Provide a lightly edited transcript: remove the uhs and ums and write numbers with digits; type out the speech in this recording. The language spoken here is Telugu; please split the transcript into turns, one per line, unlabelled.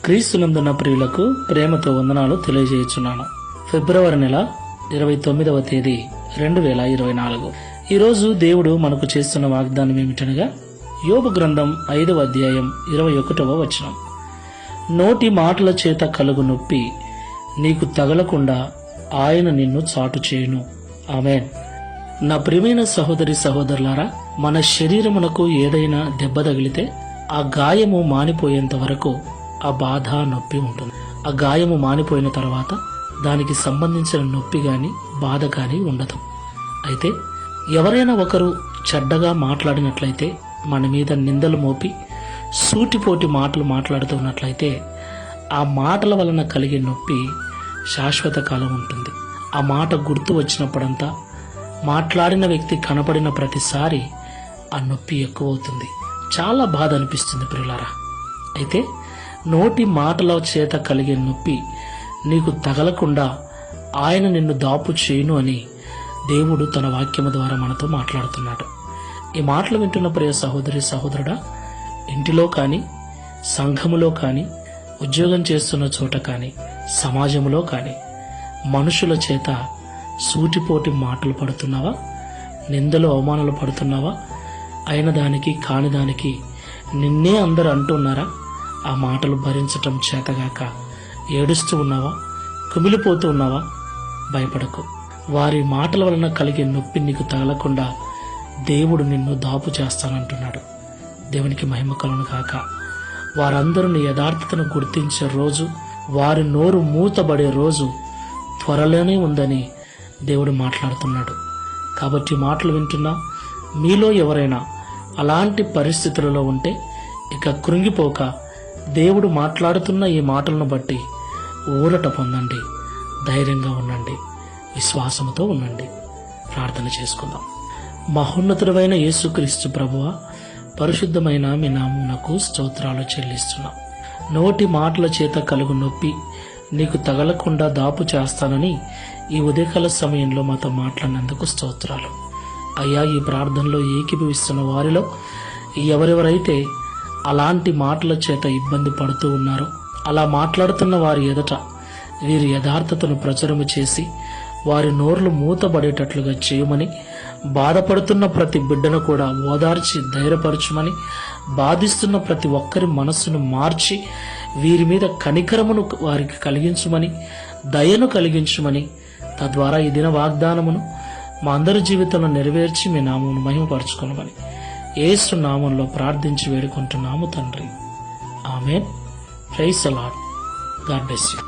క్రీస్తునందున్న ప్రియులకు ప్రేమతో వందనాలు తెలియజేయుచున్నాను. ఫిబ్రవరి నెల 29వ తేదీ 2024. ఈరోజు దేవుడు మనకు చేస్తున్న వాగ్దానం ఏమిటనగా యోబు గ్రంథం 5వ అధ్యాయం 21వ వచనం. నోటి మాటల చేత కలుగు నొప్పి నీకు తగలకుండా ఆయన నిన్ను చాటు చేయును. ఆమేన్. నా ప్రియమైన సహోదరి సహోదరులారా, మన శరీరమునకు ఏదైనా దెబ్బ తగిలితే ఆ గాయము మానిపోయేంత వరకు ఆ బాధ నొప్పి ఉంటుంది. ఆ గాయము మానిపోయిన తర్వాత దానికి సంబంధించిన నొప్పి గాని బాధ గాని ఉండదు. అయితే ఎవరైనా ఒకరు చెడ్డగా మాట్లాడినట్లయితే, మన మీద నిందలు మోపి సూటిపోటి మాటలు మాట్లాడుతున్నట్లయితే ఆ మాటల వలన కలిగే నొప్పి శాశ్వత కాలం ఉంటుంది. ఆ మాట గుర్తు వచ్చినప్పుడంతా, మాట్లాడిన వ్యక్తి కనపడిన ప్రతిసారి ఆ నొప్పి ఎక్కువ అవుతుంది. చాలా బాధ అనిపిస్తుంది ప్రియులారా. అయితే నోటి మాటల చేత కలిగే నొప్పి నీకు తగలకుండా ఆయన నిన్ను దాపు చేయును అని దేవుడు తన వాక్యము ద్వారా మనతో మాట్లాడుతున్నాడు. ఈ మాటలు వింటున్న ప్రియ సహోదరి సహోదరుడా, ఇంటిలో కానీ, సంఘములో కానీ, ఉద్యోగం చేస్తున్న చోట కానీ, సమాజంలో కానీ మనుషుల చేత సూటిపోటి మాటలు పడుతున్నావా? నిందలు అవమానాలు పడుతున్నావా? అయిన దానికి కాని దానికి నిన్నే అందరూ అంటున్నారా? ఆ మాటలు భరించటం చేతగాక ఏడుస్తూ ఉన్నావా? కుమిలిపోతూ ఉన్నావా? భయపడకు. వారి మాటల వలన కలిగే నొప్పి నీకు తగలకుండా దేవుడు నిన్ను దాపు చేస్తానంటున్నాడు. దేవునికి మహిమ కలుగును గాక. వారందరూ నీ యథార్థతను గుర్తించే రోజు, వారి నోరు మూతబడే రోజు త్వరలోనే ఉందని దేవుడు మాట్లాడుతున్నాడు. కాబట్టి మాటలు వింటున్నా మీలో ఎవరైనా అలాంటి పరిస్థితులలో ఉంటే ఇక కృంగిపోక దేవుడు మాట్లాడుతున్న ఈ మాటలను బట్టి ఊరట పొందండి, ధైర్యంగా ఉండండి, విశ్వాసముతో ఉండండి. ప్రార్థన చేసుకుందాం. మహోన్నతుడైన యేసుక్రీస్తు ప్రభువా, పరిశుద్ధమైన మీ నామమునకు స్తోత్రాలు చెల్లిస్తున్నాం. నోటి మాటల చేత కలుగు నొప్పి నీకు తగలకుండా దాపు చేస్తానని ఈ ఉదయకాల సమయంలో మాతో మాట్లాడినందుకు స్తోత్రాలు. అయ్యా, ఈ ప్రార్థనలో ఏకీభవిస్తున్న వారిలో ఎవరెవరైతే అలాంటి మాటల చేత ఇబ్బంది పడుతూ ఉన్నారో, అలా మాట్లాడుతున్న వారి ఎదుట వీరి యథార్థతను ప్రచురము చేసి వారి నోర్లు మూతబడేటట్లుగా చేయమని, బాధపడుతున్న ప్రతి బిడ్డను కూడా ఓదార్చి ధైర్యపరచుమని, బాధిస్తున్న ప్రతి ఒక్కరి మనస్సును మార్చి వీరి మీద కనికరమును వారికి కలిగించుమని, దయను కలిగించుమని, తద్వారా ఈ దిన వాగ్దానమును మా అందరి జీవితంలో నెరవేర్చి మీ నామమును మహిమపరచుకొనమని యేసు నామంలో ప్రార్థించి వేడుకుంటున్నాము తండ్రి. Amen. Praise the Lord. God bless you.